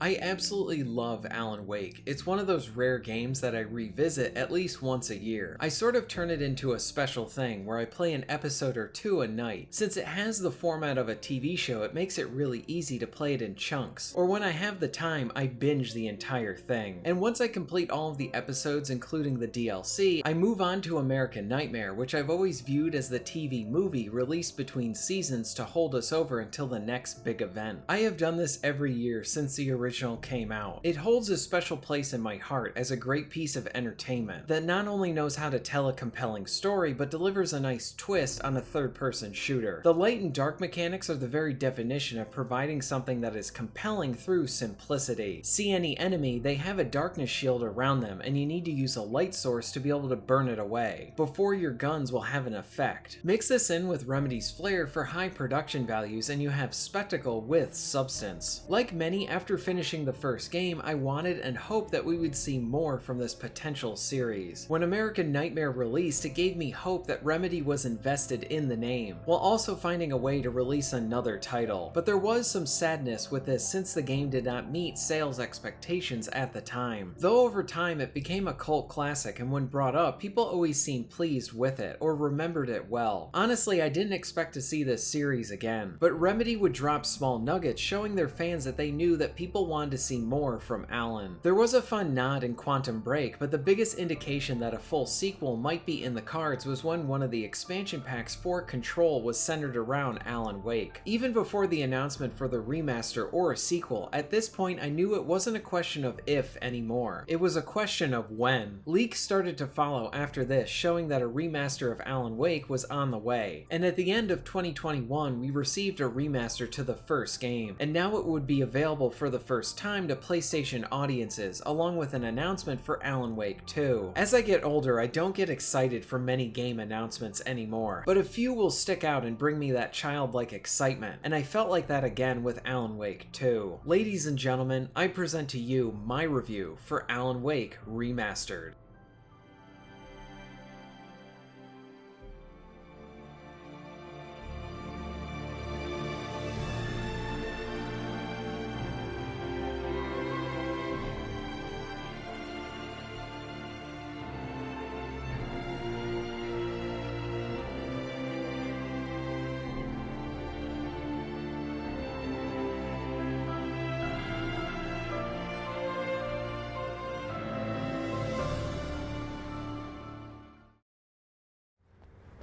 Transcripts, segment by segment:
I absolutely love Alan Wake. It's one of those rare games that I revisit at least once a year. I sort of turn it into a special thing where I play an episode or two a night. Since it has the format of a TV show, it makes it really easy to play it in chunks. Or when I have the time, I binge the entire thing. And once I complete all of the episodes, including the DLC, I move on to American Nightmare, which I've always viewed as the TV movie released between seasons to hold us over until the next big event. I have done this every year since the original came out. It holds a special place in my heart as a great piece of entertainment that not only knows how to tell a compelling story, but delivers a nice twist on a third-person shooter. The light and dark mechanics are the very definition of providing something that is compelling through simplicity. See any enemy, they have a darkness shield around them, and you need to use a light source to be able to burn it away, before your guns will have an effect. Mix this in with Remedy's flair for high production values and you have spectacle with substance. Like many, after finishing the first game, I wanted and hoped that we would see more from this potential series. When American Nightmare released, it gave me hope that Remedy was invested in the name, while also finding a way to release another title. But there was some sadness with this since the game did not meet sales expectations at the time. Though over time it became a cult classic, and when brought up, people always seemed pleased with it, or remembered it well. Honestly, I didn't expect to see this series again, but Remedy would drop small nuggets showing their fans that they knew that people wanted to see more from Alan. There was a fun nod in Quantum Break, but the biggest indication that a full sequel might be in the cards was when one of the expansion packs for Control was centered around Alan Wake. Even before the announcement for the remaster or a sequel, at this point I knew it wasn't a question of if anymore. It was a question of when. Leaks started to follow after this, showing that a remaster of Alan Wake was on the way. And at the end of 2021, we received a remaster to the first game, and now it would be available for the first time to PlayStation audiences, along with an announcement for Alan Wake 2. As I get older, I don't get excited for many game announcements anymore, but a few will stick out and bring me that childlike excitement, and I felt like that again with Alan Wake 2. Ladies and gentlemen, I present to you my review for Alan Wake Remastered.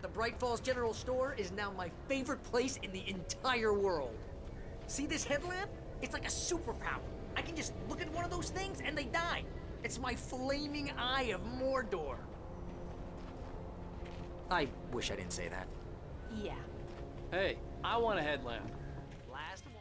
The Bright Falls General Store is now my favorite place in the entire world. See this headlamp? It's like a superpower. I can just look at one of those things and they die. It's my flaming eye of Mordor. I wish I didn't say that. Yeah. Hey, I want a headlamp. Last one.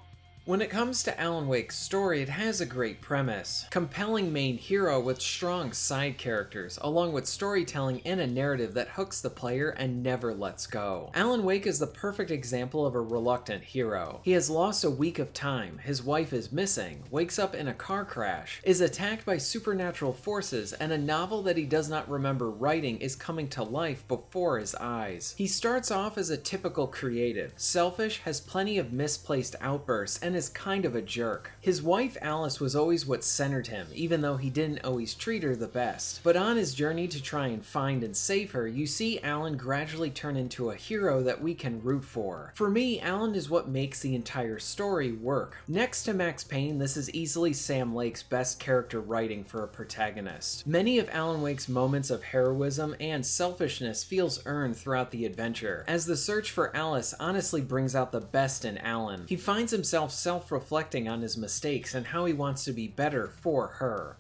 When it comes to Alan Wake's story, it has a great premise. Compelling main hero with strong side characters, along with storytelling and a narrative that hooks the player and never lets go. Alan Wake is the perfect example of a reluctant hero. He has lost a week of time, his wife is missing, wakes up in a car crash, is attacked by supernatural forces, and a novel that he does not remember writing is coming to life before his eyes. He starts off as a typical creative, selfish, has plenty of misplaced outbursts, and is kind of a jerk. His wife Alice was always what centered him, even though he didn't always treat her the best. But on his journey to try and find and save her, you see Alan gradually turn into a hero that we can root for. For me, Alan is what makes the entire story work. Next to Max Payne, this is easily Sam Lake's best character writing for a protagonist. Many of Alan Wake's moments of heroism and selfishness feels earned throughout the adventure, as the search for Alice honestly brings out the best in Alan. He finds himself self-reflecting on his mistakes and how he wants to be better for her.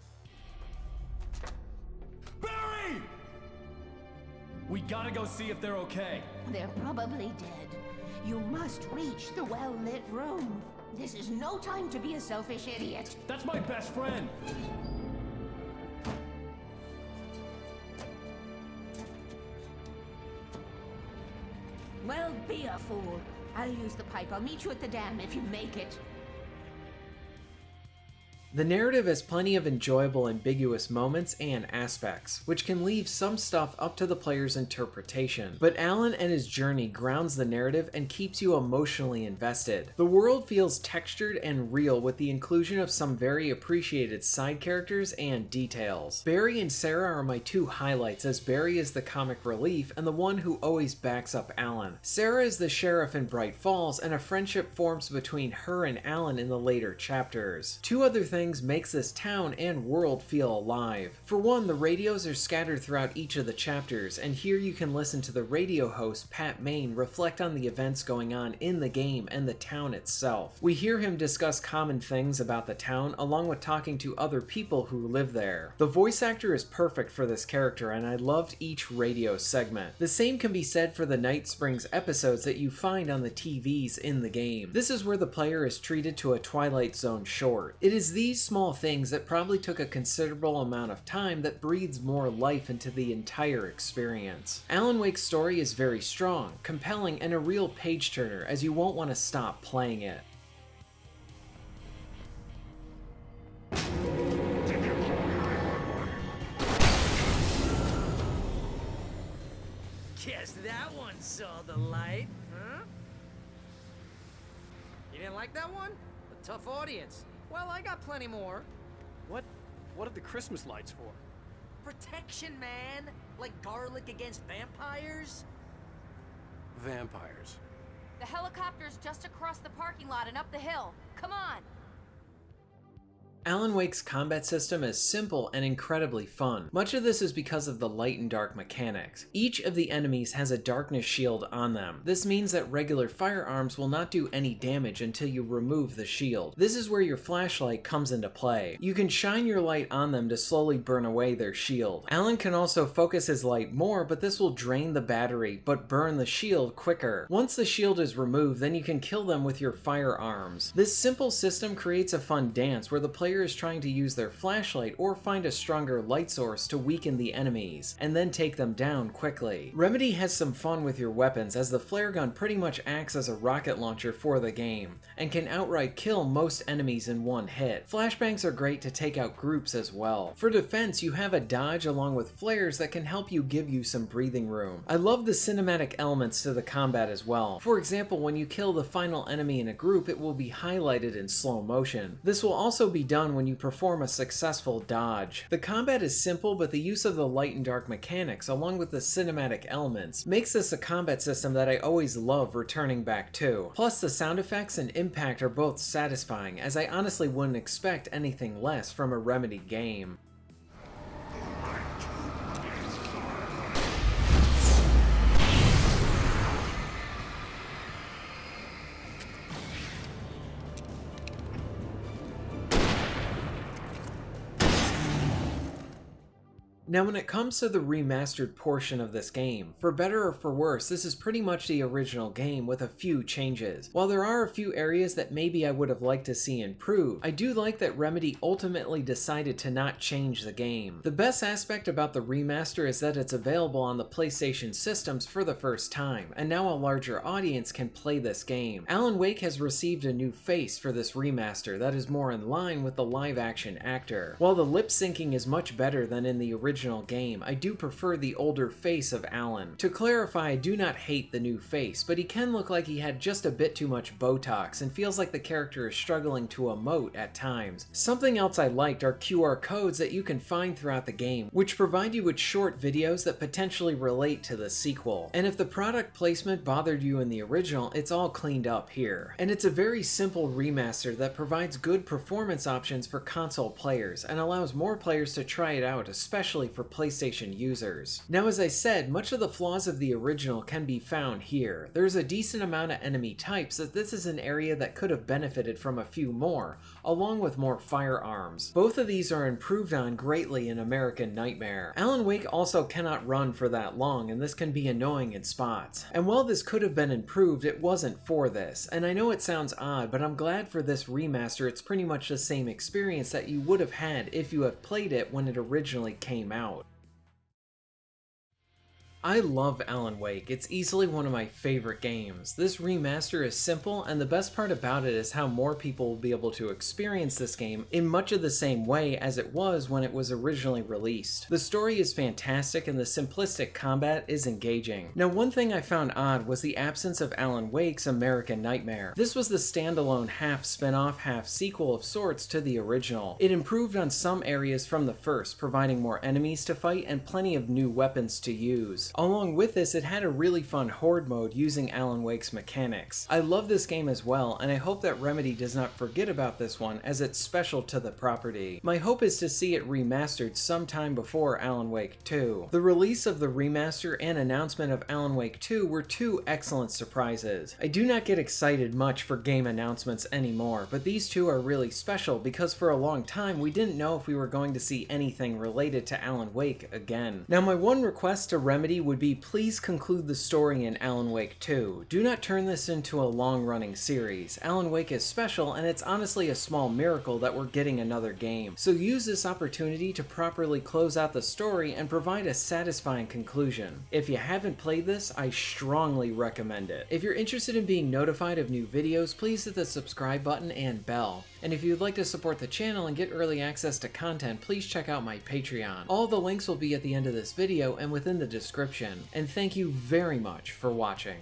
Barry! We gotta go see if they're okay. They're probably dead. You must reach the well-lit room. This is no time to be a selfish idiot. That's my best friend. Well, be a fool. I'll use the pipe. I'll meet you at the dam if you make it. The narrative has plenty of enjoyable ambiguous moments and aspects, which can leave some stuff up to the player's interpretation, but Alan and his journey grounds the narrative and keeps you emotionally invested. The world feels textured and real with the inclusion of some very appreciated side characters and details. Barry and Sarah are my two highlights, as Barry is the comic relief and the one who always backs up Alan. Sarah is the sheriff in Bright Falls, and a friendship forms between her and Alan in the later chapters. Two other things makes this town and world feel alive. For one, the radios are scattered throughout each of the chapters, and here you can listen to the radio host Pat Main reflect on the events going on in the game and the town itself. We hear him discuss common things about the town, along with talking to other people who live there. The voice actor is perfect for this character, and I loved each radio segment. The same can be said for the Night Springs episodes that you find on the TVs in the game. This is where the player is treated to a Twilight Zone short. It is these small things that probably took a considerable amount of time that breathes more life into the entire experience. Alan Wake's story is very strong, compelling, and a real page-turner, as you won't want to stop playing it. Guess that one saw the light, huh? You didn't like that one? A tough audience. Well, I got plenty more. What are the Christmas lights for? Protection, man! Like garlic against vampires? Vampires. The helicopter's just across the parking lot and up the hill. Come on! Alan Wake's combat system is simple and incredibly fun. Much of this is because of the light and dark mechanics. Each of the enemies has a darkness shield on them. This means that regular firearms will not do any damage until you remove the shield. This is where your flashlight comes into play. You can shine your light on them to slowly burn away their shield. Alan can also focus his light more, but this will drain the battery, but burn the shield quicker. Once the shield is removed, then you can kill them with your firearms. This simple system creates a fun dance where the player is trying to use their flashlight or find a stronger light source to weaken the enemies, and then take them down quickly. Remedy has some fun with your weapons, as the flare gun pretty much acts as a rocket launcher for the game, and can outright kill most enemies in one hit. Flashbangs are great to take out groups as well. For defense, you have a dodge along with flares that can help you give you some breathing room. I love the cinematic elements to the combat as well. For example, when you kill the final enemy in a group, it will be highlighted in slow motion. This will also be done when you perform a successful dodge. The combat is simple, but the use of the light and dark mechanics along with the cinematic elements makes this a combat system that I always love returning back to. Plus, the sound effects and impact are both satisfying, as I honestly wouldn't expect anything less from a Remedy game. Now when it comes to the remastered portion of this game, for better or for worse, this is pretty much the original game with a few changes. While there are a few areas that maybe I would have liked to see improved, I do like that Remedy ultimately decided to not change the game. The best aspect about the remaster is that it's available on the PlayStation systems for the first time, and now a larger audience can play this game. Alan Wake has received a new face for this remaster that is more in line with the live-action actor. While the lip syncing is much better than in the original game, I do prefer the older face of Alan. To clarify, I do not hate the new face, but he can look like he had just a bit too much Botox and feels like the character is struggling to emote at times. Something else I liked are QR codes that you can find throughout the game, which provide you with short videos that potentially relate to the sequel. And if the product placement bothered you in the original, it's all cleaned up here. And it's a very simple remaster that provides good performance options for console players and allows more players to try it out, especially for PlayStation users. Now, as I said, much of the flaws of the original can be found here. There's a decent amount of enemy types, that this is an area that could have benefited from a few more, along with more firearms. Both of these are improved on greatly in American Nightmare. Alan Wake also cannot run for that long, and this can be annoying in spots. And while this could have been improved, it wasn't for this. And I know it sounds odd, but I'm glad for this remaster it's pretty much the same experience that you would have had if you had played it when it originally came out. I love Alan Wake. It's easily one of my favorite games. This remaster is simple, and the best part about it is how more people will be able to experience this game in much of the same way as it was when it was originally released. The story is fantastic and the simplistic combat is engaging. Now, one thing I found odd was the absence of Alan Wake's American Nightmare. This was the standalone half spin-off, half sequel of sorts to the original. It improved on some areas from the first, providing more enemies to fight and plenty of new weapons to use. Along with this, it had a really fun horde mode using Alan Wake's mechanics. I love this game as well, and I hope that Remedy does not forget about this one as it's special to the property. My hope is to see it remastered sometime before Alan Wake 2. The release of the remaster and announcement of Alan Wake 2 were two excellent surprises. I do not get excited much for game announcements anymore, but these two are really special because for a long time we didn't know if we were going to see anything related to Alan Wake again. Now, my one request to Remedy would be please conclude the story in Alan Wake 2. Do not turn this into a long-running series. Alan Wake is special, and it's honestly a small miracle that we're getting another game. So use this opportunity to properly close out the story and provide a satisfying conclusion. If you haven't played this, I strongly recommend it. If you're interested in being notified of new videos, please hit the subscribe button and bell. And if you'd like to support the channel and get early access to content, please check out my Patreon. All the links will be at the end of this video and within the description. And thank you very much for watching.